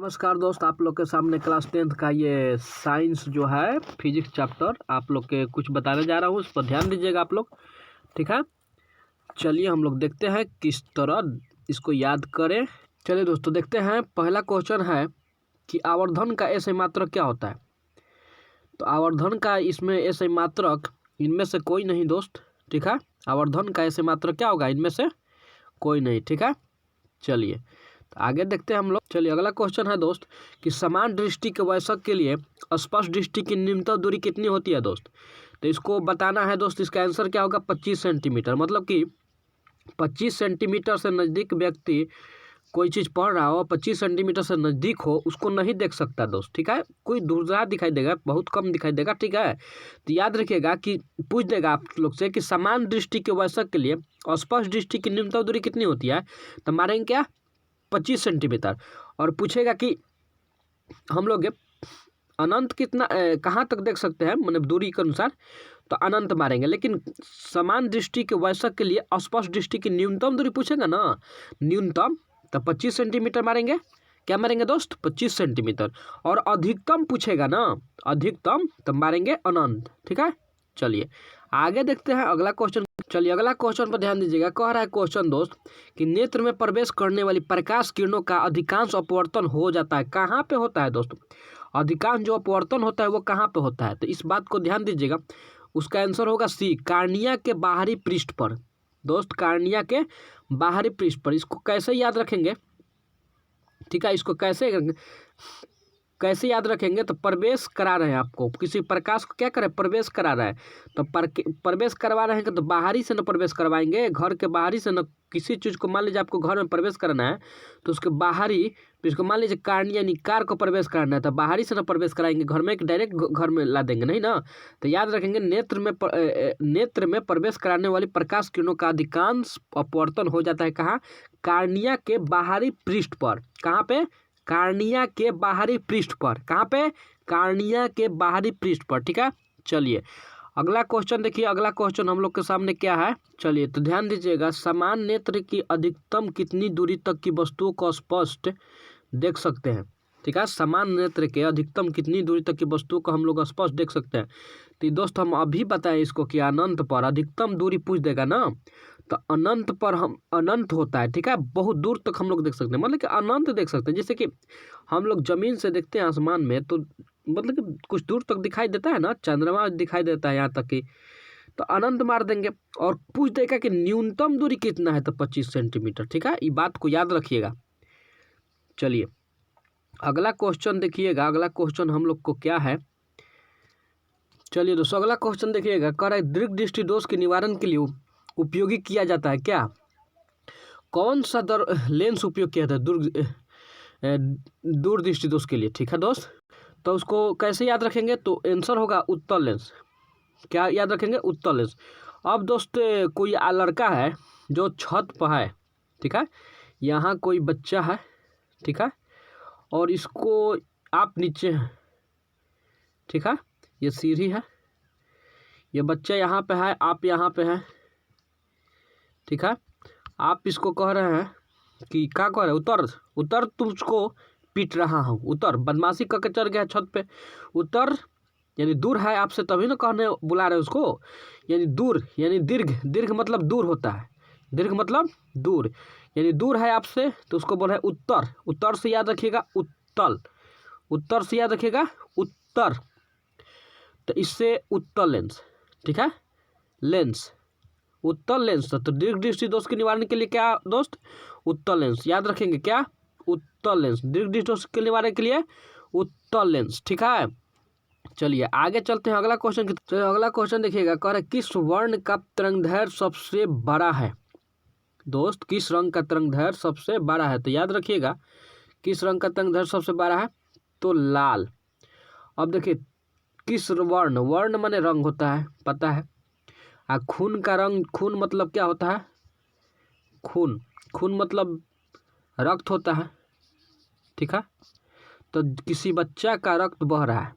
नमस्कार दोस्त, आप लोग के सामने क्लास 10th का ये साइंस जो है फिजिक्स चैप्टर आप लोग के कुछ बताने जा रहा हूँ। उस पर ध्यान दीजिएगा आप लोग, ठीक है। चलिए हम लोग देखते हैं किस तरह इसको याद करें। चलिए दोस्तों देखते हैं। पहला क्वेश्चन है कि आवर्धन का ऐसे मात्रक क्या होता है। तो आवर्धन का इसमें ऐसे मात्रक इनमें से कोई नहीं दोस्त, ठीक है। आवर्धन का ऐसे मात्रक क्या होगा, इनमें से कोई नहीं, ठीक है। चलिए तो आगे देखते हैं हम लोग। चलिए अगला क्वेश्चन है दोस्त कि समान दृष्टि के वयस्क के लिए स्पष्ट दृष्टि की न्यूनतम दूरी कितनी होती है दोस्त। तो इसको बताना है दोस्त। इसका आंसर क्या होगा, 25 सेंटीमीटर। मतलब कि 25 सेंटीमीटर से नज़दीक व्यक्ति कोई चीज़ पढ़ रहा हो, 25 सेंटीमीटर से नज़दीक हो, उसको नहीं देख सकता दोस्त, ठीक है। कोई दूर दिखाई देगा, बहुत कम दिखाई देगा, ठीक है। तो याद रखिएगा कि पूछ देगा आप लोग से कि समान दृष्टि के वयस्क के लिए स्पष्ट दृष्टि की न्यूनतम दूरी कितनी होती है। तो मारेंगे क्या, 25 सेंटीमीटर। और पूछेगा कि हम लोग अनंत कितना कहाँ तक देख सकते हैं, मतलब दूरी के अनुसार, तो अनंत मारेंगे। लेकिन समान दृष्टि के वयस्क के लिए स्पष्ट दृष्टि की न्यूनतम दूरी पूछेगा ना, न्यूनतम, तो 25 सेंटीमीटर मारेंगे। क्या मारेंगे दोस्त, 25 सेंटीमीटर। और अधिकतम पूछेगा ना, अधिकतम, तो मारेंगे अनंत, ठीक है। चलिए आगे देखते हैं अगला क्वेश्चन। चलिए अगला क्वेश्चन पर ध्यान दीजिएगा। कह रहा है क्वेश्चन दोस्त कि नेत्र में प्रवेश करने वाली प्रकाश किरणों का अधिकांश अपवर्तन हो जाता है। कहाँ पे होता है दोस्त, अधिकांश जो अपवर्तन होता है वो कहाँ पे होता है। तो इस बात को ध्यान दीजिएगा। उसका आंसर होगा सी, कार्निया के बाहरी पृष्ठ पर दोस्त, कार्निया के बाहरी पृष्ठ पर। इसको कैसे याद रखेंगे, ठीक है। इसको कैसे याद रखेंगे, तो प्रवेश करा रहे हैं आपको, किसी प्रकाश को क्या करें, प्रवेश करा रहा है। तो प्रवेश करवा रहे हैं तो बाहरी से न प्रवेश करवाएंगे, घर के बाहरी से न। किसी चीज़ को मान लीजिए आपको घर में प्रवेश करना है तो उसके बाहरी, इसको मान लीजिए कार यानी कार को प्रवेश कराना है तो बाहरी से न प्रवेश कराएंगे घर में, डायरेक्ट घर में ला देंगे नहीं ना। तो याद रखेंगे नेत्र में प्रवेश कराने वाली प्रकाश किरणों का अधिकांश अपवर्तन हो जाता है कहाँ, कार्निया के बाहरी पृष्ठ पर। कहाँ पे, कार्निया के बाहरी पृष्ठ पर। कहाँ पे, कार्निया के बाहरी पृष्ठ पर, ठीक है। चलिए अगला क्वेश्चन देखिए। अगला क्वेश्चन हम लोग के सामने क्या है, चलिए तो ध्यान दीजिएगा। समान नेत्र की अधिकतम कितनी दूरी तक की वस्तुओं को स्पष्ट देख सकते हैं, ठीक है। समान नेत्र के अधिकतम कितनी दूरी तक की वस्तुओं को हम लोग स्पष्ट देख सकते हैं। तो दोस्त हम अभी बताएं इसको कि अनंत पर अधिकतम दूरी पूछ देगा ना, तो अनंत पर हम, अनंत होता है, ठीक है। बहुत दूर तक हम लोग देख सकते हैं, मतलब कि अनंत देख सकते हैं। जैसे कि हम लोग जमीन से देखते हैं आसमान में, तो मतलब कि कुछ दूर तक दिखाई देता है ना, चंद्रमा दिखाई देता है यहाँ तक कि, तो अनंत मार देंगे। और पूछ देगा कि न्यूनतम दूरी कितना है, तो 25 सेंटीमीटर, ठीक है। ये बात को याद रखिएगा। चलिए अगला क्वेश्चन देखिएगा। अगला क्वेश्चन हम लोग को क्या है, चलिए दोस्तों अगला क्वेश्चन देखिएगा। कह रहा है दीर्घ दृष्टि दोष के निवारण के लिए उपयोगी किया जाता है क्या, कौन सा लेंस उपयोग किया जाता है दूरदृष्टि दोष के लिए, ठीक है दोस्त। तो उसको कैसे याद रखेंगे, तो आंसर होगा उत्तल लेंस। क्या याद रखेंगे, उत्तल लेंस। अब दोस्त कोई लड़का है जो छत पर है, ठीक है। यहाँ कोई बच्चा है, ठीक है, और इसको आप नीचे हैं, ठीक है। ये सीढ़ी है, ये बच्चा यहाँ पे है, आप यहाँ पे हैं, ठीक है। आप इसको कह रहे हैं कि क्या कह रहे हैं, उतर उतर, तुझको पीट रहा हूँ, उतर। बदमाशी करके चढ़ गया छत पे, उतर। यानी दूर है आपसे, तभी ना कहने बुला रहे उसको। यानी दूर, यानी दीर्घ, दीर्घ मतलब दूर होता है, दीर्घ मतलब दूर, यानी दूर है आपसे, तो उसको बोल रहे हैं उत्तर। उत्तर से याद रखिएगा उत्तल, उत्तर से याद रखिएगा उत्तर। तो इससे उत्तल लेंस, ठीक है, लेंस, उत्तल लेंस। तो दीर्घ दृष्टि दोष के निवारण के लिए क्या दोस्त, उत्तल लेंस। याद रखेंगे क्या, उत्तल लेंस, दीर्घ दृष्टि दोष के निवारण के लिए उत्तल लेंस, ठीक है। चलिए आगे चलते हैं अगला क्वेश्चन की। तो अगला क्वेश्चन देखिएगा। कह रहा है किस वर्ण का तरंगदैर्घ्य सबसे बड़ा है दोस्त, किस रंग का तरंगदैर्घ्य सबसे बड़ा है। तो याद रखिएगा किस रंग का तरंगदैर्घ्य सबसे बड़ा है, तो लाल। अब देखिए किस वर्ण, वर्ण माने रंग होता है, पता है। खून का रंग, खून मतलब क्या होता है, खून, खून मतलब रक्त होता है, ठीक है। तो किसी बच्चा का रक्त बह रहा है,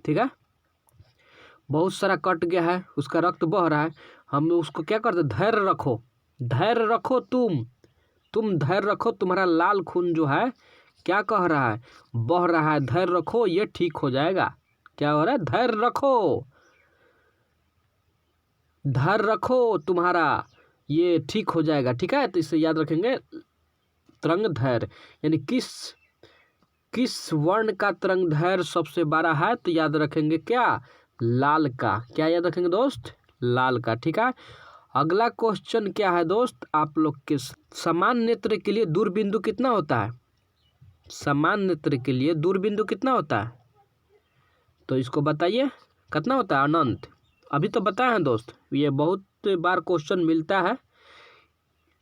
ठीक है, बहुत सारा कट गया है, उसका रक्त बह रहा है। हम उसको क्या करते, धैर्य रखो, धैर्य रखो, तुम धैर्य रखो, तुम्हारा लाल खून जो है क्या कह रहा है, बह रहा है, धैर्य रखो ये ठीक हो जाएगा। क्या हो रहा है, धैर्य रखो, धैर्य रखो तुम्हारा ये ठीक हो जाएगा। ठीक है, तो इससे याद रखेंगे तरंग धैर्य, यानी किस वर्ण का तरंग धैर्य सबसे बड़ा है, तो याद रखेंगे क्या, लाल का। क्या याद रखेंगे दोस्त, लाल का। ठीक है, अगला क्वेश्चन क्या है दोस्त, आप लोग के समान नेत्र के लिए दूरबिंदु कितना होता है, समान नेत्र के लिए दूरबिंदु कितना होता है, तो इसको बताइए कितना होता है, अनंत। अभी तो बताए हैं दोस्त, ये बहुत बार क्वेश्चन मिलता है।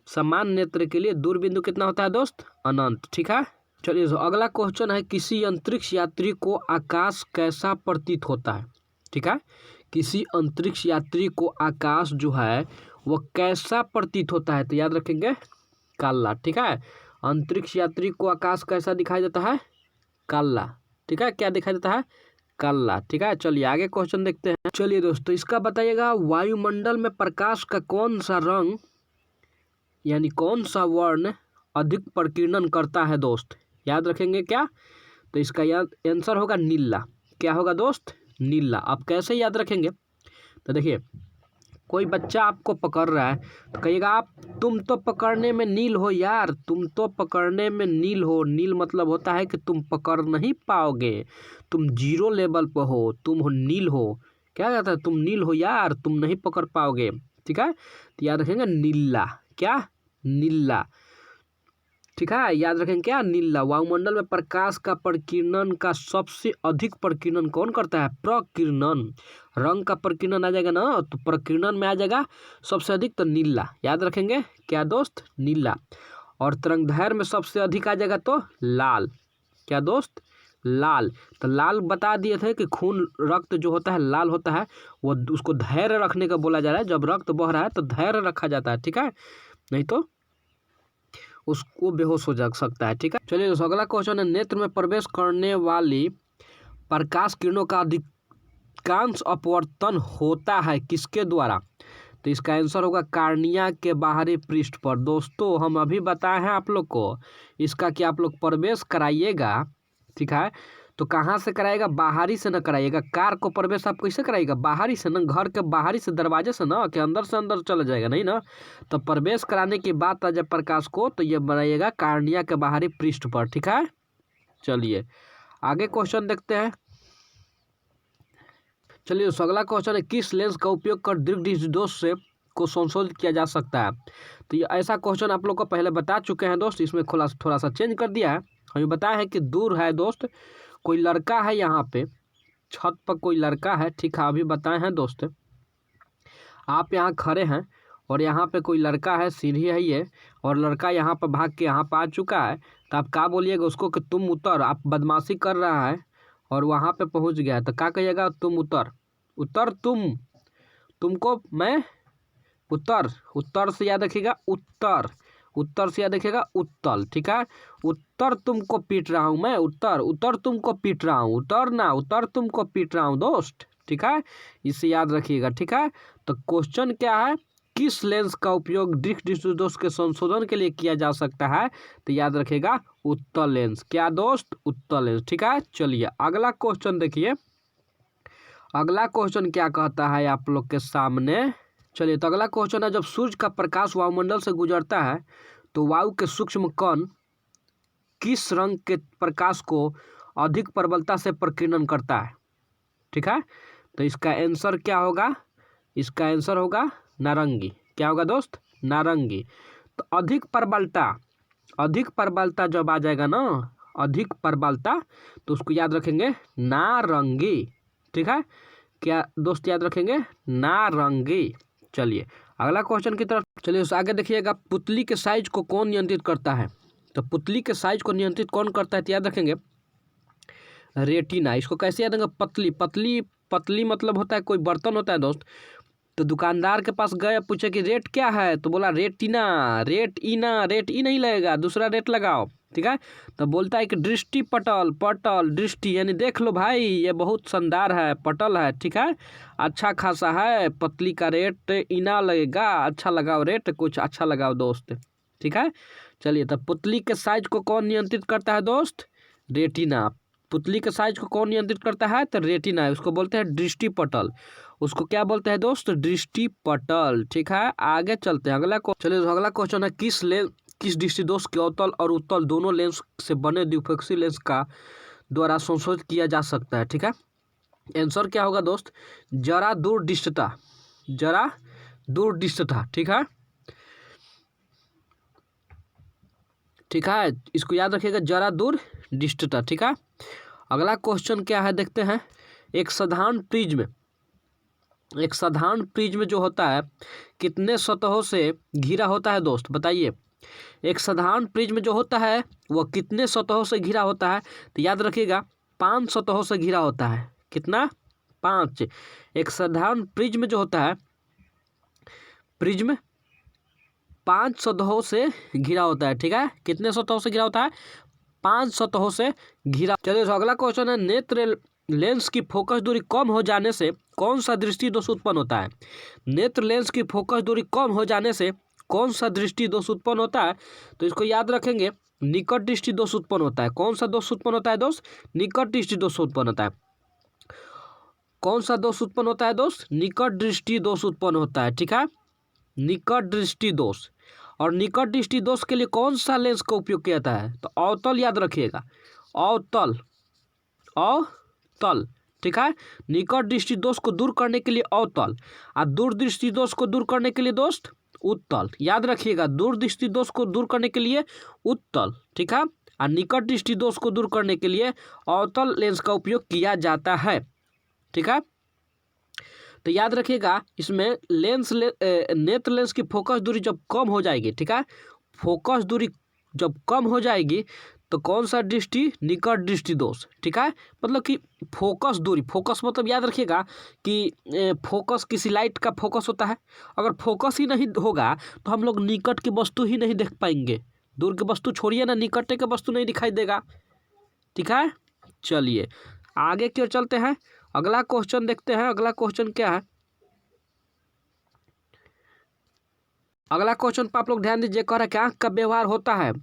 समान नेत्र के लिए दूरबिंदु कितना होता है दोस्त, अनंत। ठीक है, चलिए अगला क्वेश्चन है, किसी अंतरिक्ष यात्री को आकाश कैसा प्रतीत होता है। ठीक है, किसी अंतरिक्ष यात्री को आकाश जो है वो कैसा प्रतीत होता है, तो याद रखेंगे काला। ठीक है, अंतरिक्ष यात्री को आकाश कैसा दिखाई देता है, काला। ठीक है, क्या दिखाई देता है, काला। ठीक है, चलिए आगे क्वेश्चन देखते हैं। चलिए दोस्तों, इसका बताइएगा, वायुमंडल में प्रकाश का कौन सा रंग यानी कौन सा वर्ण अधिक प्रकीर्णन करता है दोस्त, याद रखेंगे क्या, तो इसका याद आंसर होगा नीला। क्या होगा दोस्त, नीला। अब कैसे याद रखेंगे, तो देखिए कोई बच्चा आपको पकड़ रहा है तो कहिएगा आप, तुम तो पकड़ने में नील हो यार, तुम तो पकड़ने में नील हो। नील मतलब होता है कि तुम पकड़ नहीं पाओगे, तुम जीरो लेवल पर हो, तुम हो नील हो। क्या कहता है, तुम नील हो यार, तुम नहीं पकड़ पाओगे। ठीक है, तो याद रखेंगे नीला। क्या, नीला। ठीक है, याद रखेंगे क्या, नीला। वायुमंडल में प्रकाश का प्रकीर्णन का सबसे अधिक प्रकीर्णन कौन करता है, प्रकीर्णन। रंग का प्रकीर्णन आ जाएगा ना, तो प्रकीर्णन में आ जाएगा सबसे अधिक तो नीला। याद रखेंगे क्या दोस्त, नीला। और तरंगदैर्घ्य में सबसे अधिक आ जाएगा तो लाल। क्या दोस्त, लाल। तो लाल बता दिए थे कि खून रक्त जो होता है लाल होता है, वो उसको धैर्य रखने का बोला जा रहा है। जब रक्त बह रहा है तो धैर्य रखा जाता है। ठीक है, नहीं तो उसको बेहोश हो जा सकता है। ठीक है, चलिए अगला क्वेश्चन है, नेत्र में प्रवेश करने वाली प्रकाश किरणों का अधिकांश अपवर्तन होता है किसके द्वारा, तो इसका आंसर होगा कार्निया के बाहरी पृष्ठ पर। दोस्तों हम अभी बताए हैं आप लोग को, इसका कि आप लोग प्रवेश कराइएगा। ठीक है, तो कहाँ से कराइएगा, बाहरी से न कराइएगा। कार को प्रवेश आप कैसे कराइएगा, बाहरी से ना, घर के बाहरी से दरवाजे से ना, कि अंदर से अंदर चला जाएगा, नहीं ना। तो प्रवेश कराने की बात आ जाए प्रकाश को, तो ये बनाइएगा कार्निया के बाहरी पृष्ठ पर। ठीक है, चलिए आगे क्वेश्चन देखते हैं। चलिए अगला क्वेश्चन है, किस लेंस का उपयोग कर दृष्टि दोष से को संशोधित किया जा सकता है, तो ये ऐसा क्वेश्चन आप लोग को पहले बता चुके हैं दोस्त, इसमें थोड़ा सा चेंज कर दिया है। हमें बताया है कि दूर है दोस्त, कोई लड़का है यहाँ पे छत पर, कोई लड़का है। ठीक है, अभी बताए हैं दोस्त, आप यहाँ खड़े हैं और यहाँ पे कोई लड़का है, सीढ़ी है ये, और लड़का यहाँ पर भाग के यहाँ पर आ चुका है। तो आप क्या बोलिएगा उसको कि तुम उतर, आप बदमाशी कर रहा है और वहाँ पे पहुँच गया, तो क्या कहिएगा, तुम उतर, उतर तुमको मैं उत्तर, उत्तर से याद रखिएगा उत्तर, उत्तर से याद रखिएगा उत्तल। ठीक है, उत्तर तुमको पीट रहा हूँ मैं, उत्तर, उत्तर तुमको पीट रहा हूँ, उत्तर ना, उत्तर तुमको पीट रहा हूँ दोस्त। ठीक है, इसे याद रखिएगा। ठीक है, तो क्वेश्चन क्या है, किस लेंस का उपयोग दृष्टि दोष के संशोधन के लिए किया जा सकता है, तो याद रखिएगा उत्तल लेंस। क्या दोस्त, उत्तल लेंस। ठीक है, चलिए अगला क्वेश्चन देखिए, अगला क्वेश्चन क्या कहता है आप लोग के सामने। चलिए तो अगला क्वेश्चन है, जब सूर्य का प्रकाश वायुमंडल से गुजरता है तो वायु के सूक्ष्म कण किस रंग के प्रकाश को अधिक प्रबलता से प्रकीर्णन करता है। ठीक है, तो इसका आंसर क्या होगा, इसका आंसर होगा नारंगी। क्या होगा दोस्त, नारंगी। तो अधिक प्रबलता, अधिक प्रबलता जब आ जाएगा ना, अधिक प्रबलता, तो उसको याद रखेंगे नारंगी। ठीक है, क्या दोस्त याद रखेंगे, नारंगी। चलिए अगला क्वेश्चन की तरफ चलिए, उस आगे देखिएगा, पुतली के साइज को कौन नियंत्रित करता है, तो पुतली के साइज को नियंत्रित कौन करता है, तो याद रखेंगे रेटिना। इसको कैसे याद रखेंगे, पतली, पतली, पतली मतलब होता है कोई बर्तन होता है दोस्त, तो दुकानदार के पास गए, पूछे कि रेट क्या है, तो बोला रेटिना, रेट इना, रेट ई नहीं लगेगा, दूसरा रेट लगाओ। ठीक है, तो बोलता है कि दृष्टि पटल, पटल दृष्टि, यानी देख लो भाई ये बहुत शानदार है, पटल है। ठीक है, अच्छा खासा है, पतली का रेट इना लगेगा, अच्छा लगाओ रेट, कुछ अच्छा लगाओ दोस्त। ठीक है, चलिए, तब पुतली के साइज को कौन नियंत्रित करता है दोस्त? रेटिना। पुतली के साइज को कौन नियंत्रित करता है? तो रेटिना है, उसको बोलते हैं दृष्टि पटल। उसको क्या बोलते हैं दोस्त? दृष्टि पटल। ठीक है, आगे चलते हैं अगला चलिए, तो अगला क्वेश्चन है किस दृष्टि दोष के अवतल और उत्तल दोनों लेंस से बने द्विपक्षीय लेंस का द्वारा संशोधित किया जा सकता है? ठीक है, आंसर क्या होगा दोस्त? जरा दूरदृष्टता। जरा दूरदृष्टता। ठीक है, ठीक है, इसको याद रखिएगा, जरा दूरदृष्टता। ठीक है, अगला क्वेश्चन क्या है देखते हैं। एक साधारण प्रिज्म जो होता है कितने सतहों से घिरा होता है दोस्त? बताइए। एक साधारण प्रिज्म जो होता है वह कितने सतहों से घिरा होता है? तो याद रखिएगा 5 सतहों से घिरा होता है। कितना? 5। एक साधारण प्रिज्म जो होता है, प्रिज्म 5 सतहों से घिरा होता है। ठीक है, कितने सतहों से घिरा होता है? 5 सतहों से घिरा। चलिए, तो अगला क्वेश्चन है, नेत्र लेंस की फोकस दूरी कम हो जाने से कौन सा दृष्टि दोष उत्पन्न होता है? नेत्र लेंस की फोकस दूरी कम हो जाने से कौन सा दृष्टि दोष उत्पन्न होता है? तो इसको याद रखेंगे, निकट दृष्टि दोष उत्पन्न होता है। कौन सा दोष उत्पन्न होता है दोस्त? निकट दृष्टि दोष उत्पन्न होता है। कौन सा दोष उत्पन्न होता है दोस्त? निकट दृष्टि दोष उत्पन्न होता है। ठीक है, निकट दृष्टि दोष। और निकट दृष्टि दोष के लिए कौन सा लेंस का उपयोग किया जाता है? तो अवतल याद रखिएगा, अवतल। ठीक है, निकट दृष्टि दोष को दूर करने के लिए अवतल, और दूर दृष्टि दोष को दूर करने के लिए दोस्त उत्तल। याद रखिएगा, दूर दृष्टि दोष को दूर करने के लिए उत्तल। ठीक है, और निकट दृष्टि दोष को दूर करने के लिए अवतल लेंस का उपयोग किया जाता है। ठीक है, तो याद रखिएगा, इसमें नेत्र लेंस की फोकस दूरी जब कम हो जाएगी, ठीक है, फोकस दूरी जब कम हो जाएगी तो कौन सा दृष्टि? निकट दृष्टि दोष। ठीक है, मतलब कि फोकस दूरी, फोकस मतलब याद रखिएगा कि फोकस किसी लाइट का फोकस होता है। अगर फोकस ही नहीं होगा तो हम लोग निकट की वस्तु ही नहीं देख पाएंगे। दूर की वस्तु छोड़िए ना, निकट की वस्तु नहीं दिखाई देगा। ठीक है, चलिए आगे की ओर चलते हैं, अगला क्वेश्चन देखते हैं। अगला क्वेश्चन क्या है? अगला क्वेश्चन पर आप लोग ध्यान दीजिए, कह रहा है कि आंख का व्यवहार होता है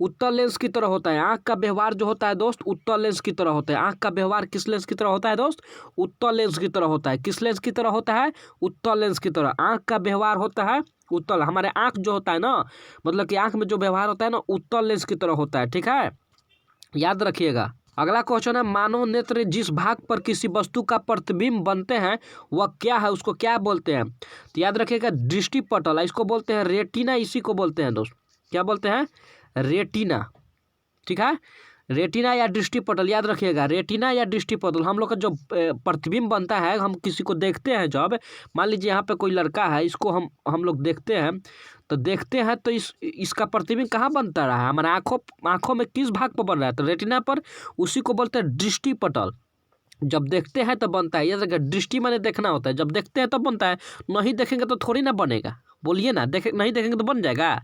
उत्तल लेंस की तरह होता है। आंख का व्यवहार जो होता है दोस्त उत्तल लेंस की तरह होता है। आंख का व्यवहार किस लेंस की तरह होता है दोस्त? उत्तल लेंस की तरह होता है। किस लेंस की तरह होता है? उत्तल लेंस की तरह। आंख का व्यवहार होता है उत्तल, हमारे आंख जो होता है ना, मतलब कि आंख में जो व्यवहार होता है ना, उत्तल लेंस की तरह होता है। ठीक है, याद रखिएगा। अगला क्वेश्चन है, मानव नेत्र जिस भाग पर किसी वस्तु का प्रतिबिंब बनते हैं वह क्या है? उसको क्या बोलते हैं? तो याद रखिएगा, दृष्टि पटल। इसको बोलते हैं रेटिना, इसी को बोलते हैं दोस्त, क्या बोलते हैं? रेटिना। ठीक है, रेटिना या दृष्टि पटल, याद रखिएगा, रेटिना या दृष्टि पटल। हम लोग का जो प्रतिबिंब बनता है, हम किसी को देखते हैं, जब मान लीजिए यहाँ पे कोई लड़का है, इसको हम लोग देखते हैं, तो देखते हैं तो इसका प्रतिबिंब कहाँ बनता रहा है? हमारे आँखों में किस भाग पर बन रहा है? तो रेटिना पर, उसी को बोलते हैं दृष्टि पटल। जब देखते हैं तो बनता है, याद रखिए, दृष्टि माने देखना होता है, जब देखते हैं तब बनता है, नहीं देखेंगे तो थोड़ी ना बनेगा। बोलिए ना, नहीं देखेंगे तो बन जाएगा?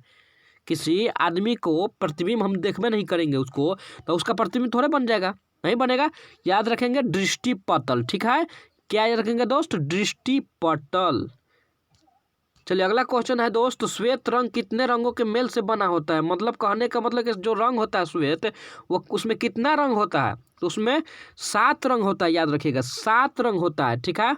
किसी आदमी को प्रतिबिंब हम देखबे नहीं करेंगे उसको, तो उसका प्रतिबिंब थोड़े बन जाएगा? नहीं बनेगा। याद रखेंगे दृष्टि पटल। ठीक है, क्या याद रखेंगे दोस्त? दृष्टि पटल। चलिए अगला क्वेश्चन है दोस्त, श्वेत रंग कितने रंगों के मेल से बना होता है? मतलब कहने का मतलब कि जो रंग होता है श्वेत, वो उसमें कितना रंग होता है? तो उसमें 7 रंग होता है। याद रखिएगा, 7 रंग होता है। ठीक है,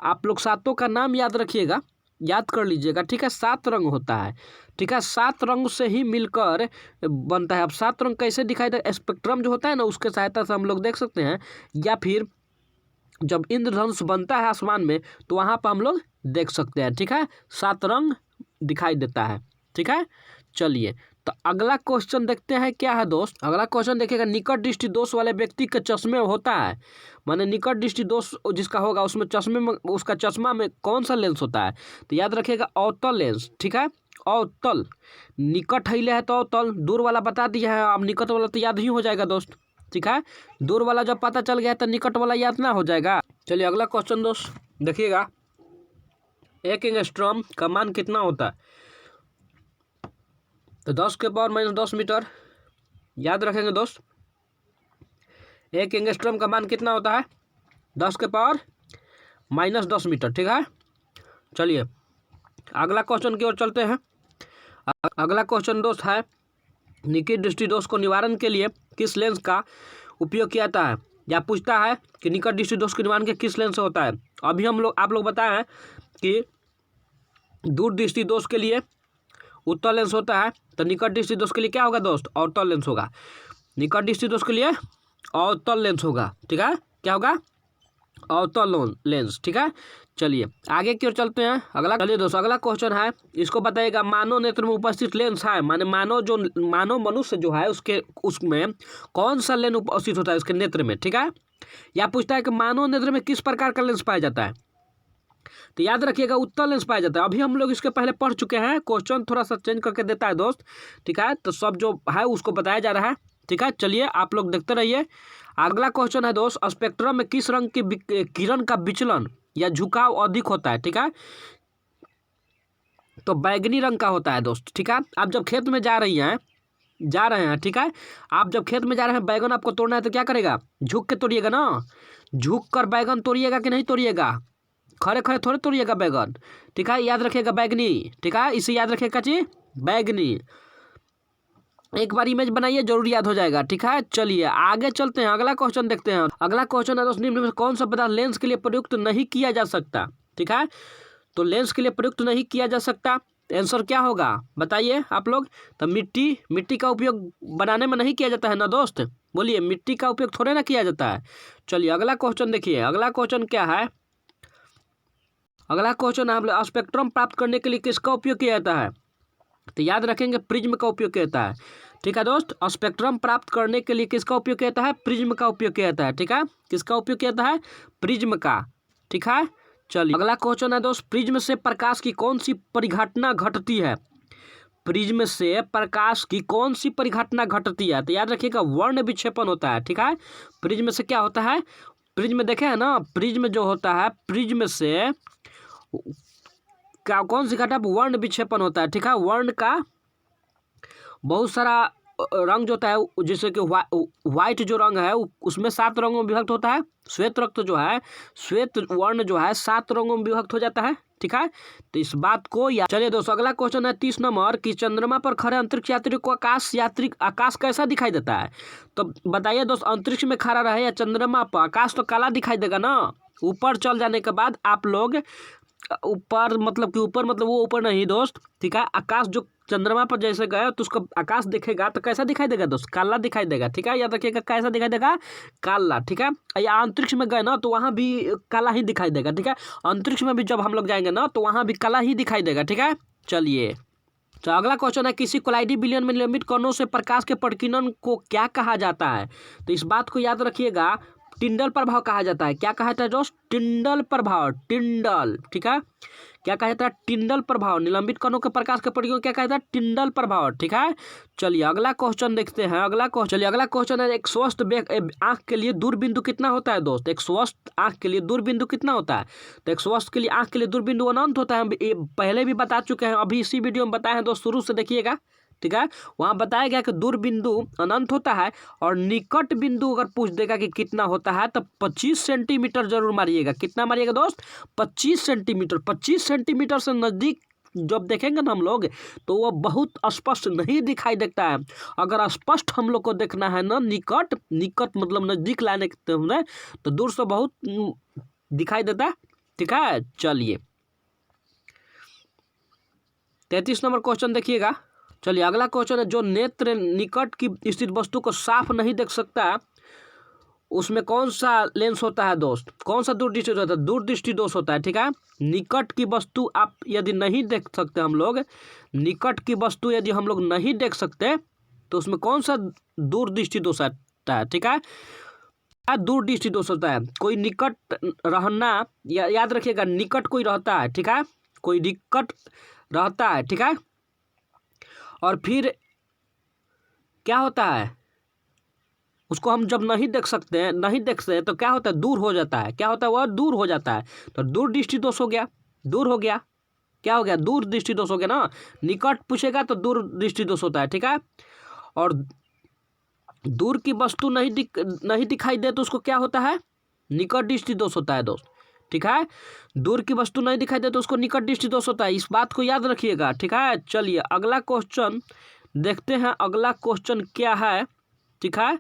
आप लोग सातों का नाम याद रखिएगा, याद कर लीजिएगा। ठीक है, 7 रंग होता है। ठीक है, 7 रंग से ही मिलकर बनता है। अब 7 रंग कैसे दिखाई दे? स्पेक्ट्रम जो होता है ना, उसके सहायता से हम लोग देख सकते हैं, या फिर जब इंद्रधनुष बनता है आसमान में तो वहाँ पर हम लोग देख सकते हैं। ठीक है, 7 रंग दिखाई देता है। ठीक है, चलिए तो अगला क्वेश्चन देखते हैं, क्या है दोस्त? अगला क्वेश्चन देखिएगा, निकट दृष्टि दोष वाले व्यक्ति के चश्मे होता है, माने निकट दृष्टि दोष जिसका होगा उसमें चश्मे में, उसका चश्मा में कौन सा लेंस होता है? तो याद रखिएगा अवतल लेंस। ठीक है, अवतल। निकट हईले है तो अवतल, दूर वाला बता दिया है, अब निकट वाला तो याद ही हो जाएगा दोस्त। ठीक है, दूर वाला जब पता चल गया तो निकट वाला याद ना हो जाएगा। चलिए अगला क्वेश्चन दोस्त देखिएगा, 1 एंगस्ट्रॉम का मान कितना होता है? तो 10 के पावर -10 मीटर। याद रखेंगे दोस्त, 1 एंगस्ट्रॉम का मान कितना होता है? 10 के पावर -10 मीटर। ठीक है, चलिए अगला क्वेश्चन की ओर चलते हैं। अगला क्वेश्चन दोस्त है, निकट दृष्टि दोष को निवारण के लिए किस लेंस का उपयोग किया जाता है, या पूछता है कि निकट दृष्टि दोष के निवारण के किस लेंस से होता है। अभी आप लोग बताए हैं कि दूर दृष्टि दोष के लिए उत्तल लेंस होता है, तो निकट दृष्टि दोष के लिए क्या होगा दोस्त, अवतल लेंस होगा। निकट दृष्टि दोष के लिए अवतल लेंस होगा, ठीक है, क्या होगा, अवतल लेंस, ठीक है। चलिए आगे की ओर चलते हैं। चलिए दोस्तों अगला क्वेश्चन है, इसको बताइएगा मानव नेत्र में उपस्थित लेंस है, माने मानव मनुष्य जो है उसमें कौन सा लेंस उपस्थित होता है उसके नेत्र में, ठीक है। या पूछता है कि मानव नेत्र में किस प्रकार का लेंस पाया जाता है, तो याद रखिएगा उत्तल लेंस पाया जाता है। अभी हम लोग इसके पहले पढ़ चुके हैं, क्वेश्चन थोड़ा सा चेंज करके देता है दोस्त, ठीक है, तो सब जो है उसको बताया जा रहा है, ठीक है। चलिए आप लोग देखते रहिए। अगला क्वेश्चन है दोस्त, स्पेक्ट्रम में किस रंग की किरण का विचलन या झुकाव अधिक होता है, ठीक है, तो बैगनी रंग का होता है दोस्त, ठीक है। आप जब खेत में जा रहे हैं, ठीक है, आप जब खेत में जा रहे हैं, बैगन आपको तोड़ना है तो क्या करेगा, झुक के तोड़िएगा ना, झुक कर बैगन तोड़िएगा कि नहीं तोड़िएगा, खड़े खड़े थोड़े तोड़िएगा बैगन, ठीक है, याद रखिएगा बैगनी, ठीक है, इसे याद रखिएगा जी बैगनी। एक बार इमेज बनाइए, जरूर याद हो जाएगा, ठीक है। चलिए आगे चलते हैं, अगला क्वेश्चन देखते हैं। अगला क्वेश्चन है दोस्त, निम्न में कौन सा पदार्थ लेंस के लिए प्रयुक्त नहीं किया जा सकता, ठीक है, तो लेंस के लिए प्रयुक्त नहीं किया जा सकता, आंसर क्या होगा बताइए आप लोग। तो मिट्टी का उपयोग बनाने में नहीं किया जाता है ना दोस्त, बोलिए, मिट्टी का उपयोग थोड़े ना किया जाता है। चलिए अगला क्वेश्चन देखिए, अगला क्वेश्चन क्या है, अगला क्वेश्चन है, स्पेक्ट्रम प्राप्त करने के लिए किसका उपयोग किया जाता है, तो याद रखेंगे प्रिज्म का उपयोग किया जाता है, ठीक है दोस्त। स्पेक्ट्रम प्राप्त करने के लिए किसका उपयोग किया जाता है, प्रिज्म का उपयोग किया जाता है, ठीक है, किसका उपयोग किया जाता है, प्रिज्म का, ठीक है। चलिए अगला क्वेश्चन है दोस्त, प्रिज्म से प्रकाश की कौन सी परिघटना घटती है, प्रिज्म से प्रकाश की कौन सी परिघटना घटती है, तो याद रखिएगा वर्ण विक्षेपण होता है, ठीक है। प्रिज्म से क्या होता है, प्रिज्म देखे है ना, प्रिज्म जो होता है, प्रिज्म से क्या कौन सी घटना, वर्ण विक्षेपण होता है, ठीक है। वर्ण का बहुत सारा रंग जो होता है, जैसे कि व्हाइट जो रंग है उसमें 7 रंगों में विभक्त होता है, श्वेत रक्त जो है, श्वेत वर्ण जो है 7 रंगों में विभक्त हो जाता है, ठीक है, तो इस बात को चलिए दोस्तों अगला क्वेश्चन है 30 नंबर कि चंद्रमा पर खड़े अंतरिक्ष यात्री को आकाश कैसा दिखाई देता है, तो बताइए दोस्त, अंतरिक्ष में खड़ा रहे या चंद्रमा पर, आकाश तो काला दिखाई देगा ना। ऊपर चल जाने के बाद आप लोग ऊपर मतलब वो ऊपर नहीं दोस्त, ठीक है, आकाश जो चंद्रमा पर जैसे गए तो उसका आकाश दिखेगा तो कैसा दिखाई देगा दोस्त, काला दिखाई देगा, ठीक है, याद रखिएगा कैसा दिखाई देगा, काला, ठीक है। या अंतरिक्ष में गए ना तो वहाँ भी काला ही दिखाई देगा, ठीक है, अंतरिक्ष में भी जब हम लोग जाएंगे ना तो वहाँ भी काला ही दिखाई देगा, ठीक है। चलिए तो अगला क्वेश्चन है, किसी कोलाइडी विलयन में निलंबित कणों से प्रकाश के प्रकीर्णन को क्या कहा जाता है, तो इस बात को याद रखिएगा, टिंडल प्रभाव कहा जाता है। क्या कहा जाता है दोस्त, टिंडल प्रभाव, टिंडल, ठीक है, क्या कहा जाता है, टिंडल प्रभाव। निलंबित कणों के प्रकाश के प्रकीर्णन क्या कहा जाता है, टिंडल प्रभाव, ठीक है। चलिए अगला क्वेश्चन देखते हैं, अगला क्वेश्चन है, एक स्वस्थ आंख के लिए दूरबिंदु कितना होता है दोस्त, एक स्वस्थ आंख के लिए दूरबिंदु कितना होता है, तो एक स्वस्थ के लिए आंख के लिए दूरबिंदु अनंत होता है, हम पहले भी बता चुके हैं, अभी इसी वीडियो में बताए हैं दोस्त, शुरू से देखिएगा, ठीक है। वहाँ बताया गया कि दूर बिंदु अनंत होता है, और निकट बिंदु अगर पूछ देगा कि कितना होता है तो 25 सेंटीमीटर जरूर मारिएगा, कितना मारिएगा दोस्त, 25 सेंटीमीटर। 25 सेंटीमीटर से नज़दीक जब देखेंगे ना हम लोग तो वह बहुत स्पष्ट नहीं दिखाई देता है। अगर स्पष्ट हम लोग को देखना है ना, निकट मतलब नज़दीक लाने के हमने, तो दूर से बहुत दिखाई देता है, ठीक है। चलिए 33 नंबर क्वेश्चन देखिएगा। चलिए अगला क्वेश्चन है, जो नेत्र निकट की स्थित वस्तु को साफ नहीं देख सकता उसमें कौन सा लेंस होता है दोस्त, कौन सा दूरदृष्टि होता है, दूरदृष्टि दोष होता है, ठीक है। निकट की वस्तु आप यदि नहीं देख सकते, हम लोग निकट की वस्तु यदि हम लोग नहीं देख सकते तो उसमें कौन सा दूरदृष्टि दोष आता है, ठीक है, दूरदृष्टि दोष होता है। कोई निकट रहना, याद रखिएगा, निकट कोई रहता है, ठीक है, कोई निकट रहता है, ठीक है, और फिर क्या होता है, उसको हम जब नहीं देख सकते तो क्या होता है, दूर हो जाता है, क्या होता है, वह दूर हो जाता है, तो दूर दृष्टि दोष हो गया, क्या हो गया, दूर दृष्टि दोष हो गया ना। निकट पूछेगा तो दूर दृष्टि दोष होता है, ठीक है, और दूर की वस्तु नहीं दिखाई दे तो उसको क्या होता है, निकट दृष्टि दोष होता है दोस्त, ठीक है। दूर की वस्तु नहीं दिखाई दे तो उसको निकट दृष्टि दोष होता है, इस बात को याद रखिएगा, ठीक है। चलिए अगला क्वेश्चन देखते हैं अगला क्वेश्चन क्या है। ठीक है,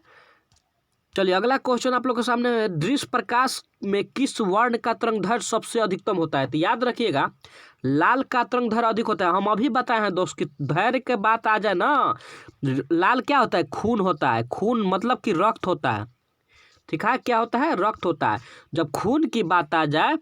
चलिए अगला क्वेश्चन आप लोग के सामने है। दृश्य प्रकाश में किस वर्ण का तरंगदैर्घ्य सबसे अधिकतम होता है? तो याद रखिएगा, लाल का तरंगदैर्घ्य अधिक होता है। हम अभी बताए हैं दोस्त कि धैर्य के बात आ जाए ना, लाल क्या होता है? खून होता है। खून मतलब कि रक्त होता है। ठीक है, क्या होता है? रक्त होता है। जब खून की बात आ जाए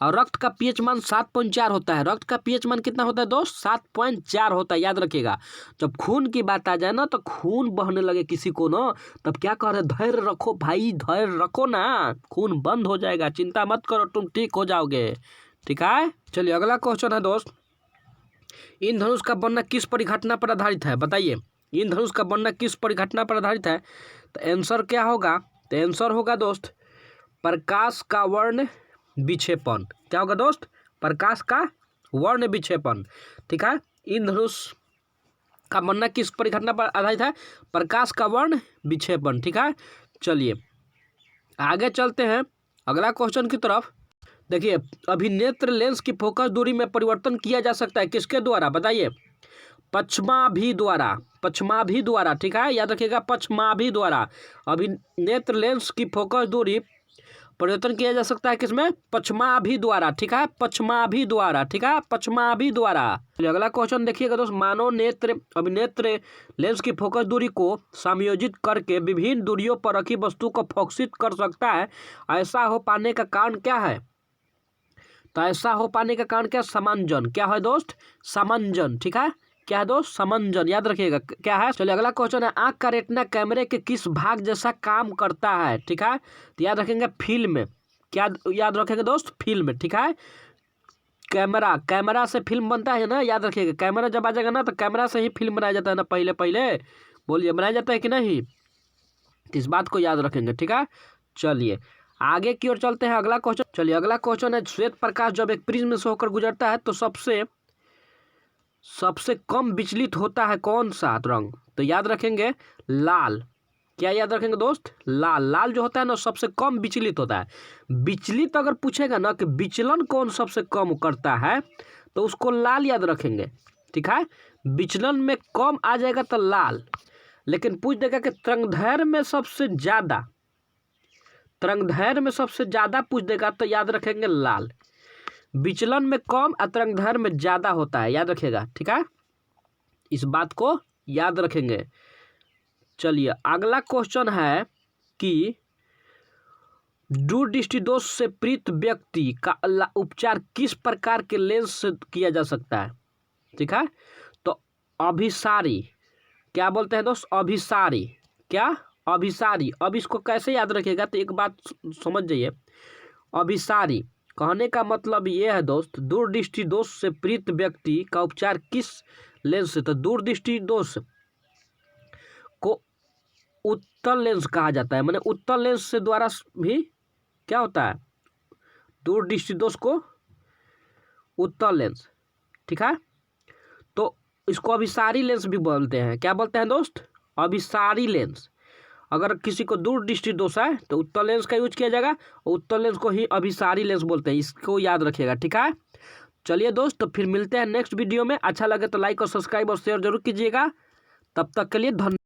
और रक्त का पीएच मान 7.4 होता है। रक्त का पीएच मान कितना होता है दोस्त? 7.4 होता है, याद रखिएगा। जब खून की बात आ जाए ना, तो खून बहने लगे किसी को ना, तब क्या कह रहे? धैर्य रखो भाई, धैर्य रखो ना, खून बंद हो जाएगा, चिंता मत करो, तुम ठीक हो जाओगे। ठीक है, चलिए अगला क्वेश्चन है दोस्त, इंद्रधनुष का बनना किस परिघटना पर आधारित है? बताइए, इंद्रधनुष का बनना किस परिघटना पर आधारित है? तो आंसर क्या होगा? तो आंसर होगा दोस्त प्रकाश का वर्ण विक्षेपण। क्या होगा दोस्त? प्रकाश का वर्ण विक्षेपण। ठीक है, इंद्रधनुष का बनना किस परिघटना पर आधारित है? प्रकाश का वर्ण विक्षेपण। ठीक है, चलिए आगे चलते हैं अगला क्वेश्चन की तरफ। देखिए, अभिनेत्र लेंस की फोकस दूरी में परिवर्तन किया जा सकता है किसके द्वारा? बताइए। पश्चमाभि द्वारा। पश्चमाभि द्वारा। ठीक है, याद रखिएगा, पश्चमाभि द्वारा अभिनेत्र लेंस की फोकस दूरी परिवर्तन किया जा सकता है किसमें? पश्चमाभि द्वारा। ठीक है, पश्चमाभि द्वारा। ठीक है, पश्चमाभि द्वारा। अगला क्वेश्चन देखिएगा दोस्त, मानव नेत्र अभिनेत्र लेंस की फोकस दूरी को समायोजित करके विभिन्न दूरियों पर रखी वस्तु को फोकसित कर सकता है। ऐसा हो पाने का कारण क्या है? तो ऐसा हो पाने का कारण क्या? समंजन। क्या है दोस्त? समंजन। ठीक है, क्या है दोस्त? समंजन, याद रखिएगा क्या है। चलिए अगला क्वेश्चन है, आंख का रेटिना कैमरे के किस भाग जैसा काम करता है? ठीक है, तो याद रखेंगे फिल्म। क्या याद रखेंगे दोस्त? फिल्म। ठीक है, कैमरा, कैमरा से फिल्म बनता है ना, याद रखिएगा। कैमरा जब आ जाएगा ना, तो कैमरा से ही फिल्म बनाया जाता है ना, पहले पहले बोलिए, बनाया जाता है कि नहीं? इस बात को याद रखेंगे। ठीक है, चलिए आगे की ओर चलते हैं अगला क्वेश्चन। चलिए अगला क्वेश्चन है, श्वेत प्रकाश जब एक प्रिज्म से होकर गुजरता है तो सबसे कम विचलित होता है कौन सा रंग? तो याद रखेंगे लाल। क्या याद रखेंगे दोस्त? लाल। लाल जो होता है ना, सबसे कम विचलित होता है। विचलित अगर पूछेगा ना कि विचलन कौन सबसे कम करता है, तो उसको लाल याद रखेंगे। ठीक है, विचलन में कम आ जाएगा तो लाल। लेकिन पूछ देगा कि तरंगदैर्घ्य में सबसे ज्यादा, तरंगदैर्घ्य में सबसे ज्यादा पूछ देगा तो याद रखेंगे लाल। विचलन में कम और तरंगदैर्घ्य में ज्यादा होता है, याद रखिएगा। ठीक है, इस बात को याद रखेंगे। चलिए अगला क्वेश्चन है कि दूरदृष्टि दोष से पीड़ित व्यक्ति का उपचार किस प्रकार के लेंस से किया जा सकता है? ठीक है, तो अभिसारी। क्या बोलते हैं दोस्त? अभिसारी। क्या? अभिसारी। अब इसको कैसे याद रखिएगा, तो एक बात समझ जाइए। अभिसारी कहने का मतलब ये है दोस्त, दूरदृष्टि दोष से पीड़ित व्यक्ति का उपचार किस लेंस से? तो दूरदृष्टि दोष को उत्तल लेंस कहा जाता है। माने उत्तल लेंस से द्वारा भी क्या होता है? दूरदृष्टि दोष को उत्तल लेंस। ठीक है, तो इसको अभिसारी लेंस भी बोलते हैं। क्या बोलते हैं दोस्त? अभिसारी लेंस। अगर किसी को दूरदृष्टि दोष है तो उत्तल लेंस का यूज किया जाएगा, और उत्तल लेंस को ही अभिसारी लेंस बोलते हैं। इसको याद रखिएगा। ठीक है, चलिए दोस्त, तो फिर मिलते हैं नेक्स्ट वीडियो में। अच्छा लगे तो लाइक और सब्सक्राइब और शेयर जरूर कीजिएगा। तब तक के लिए धन्यवाद।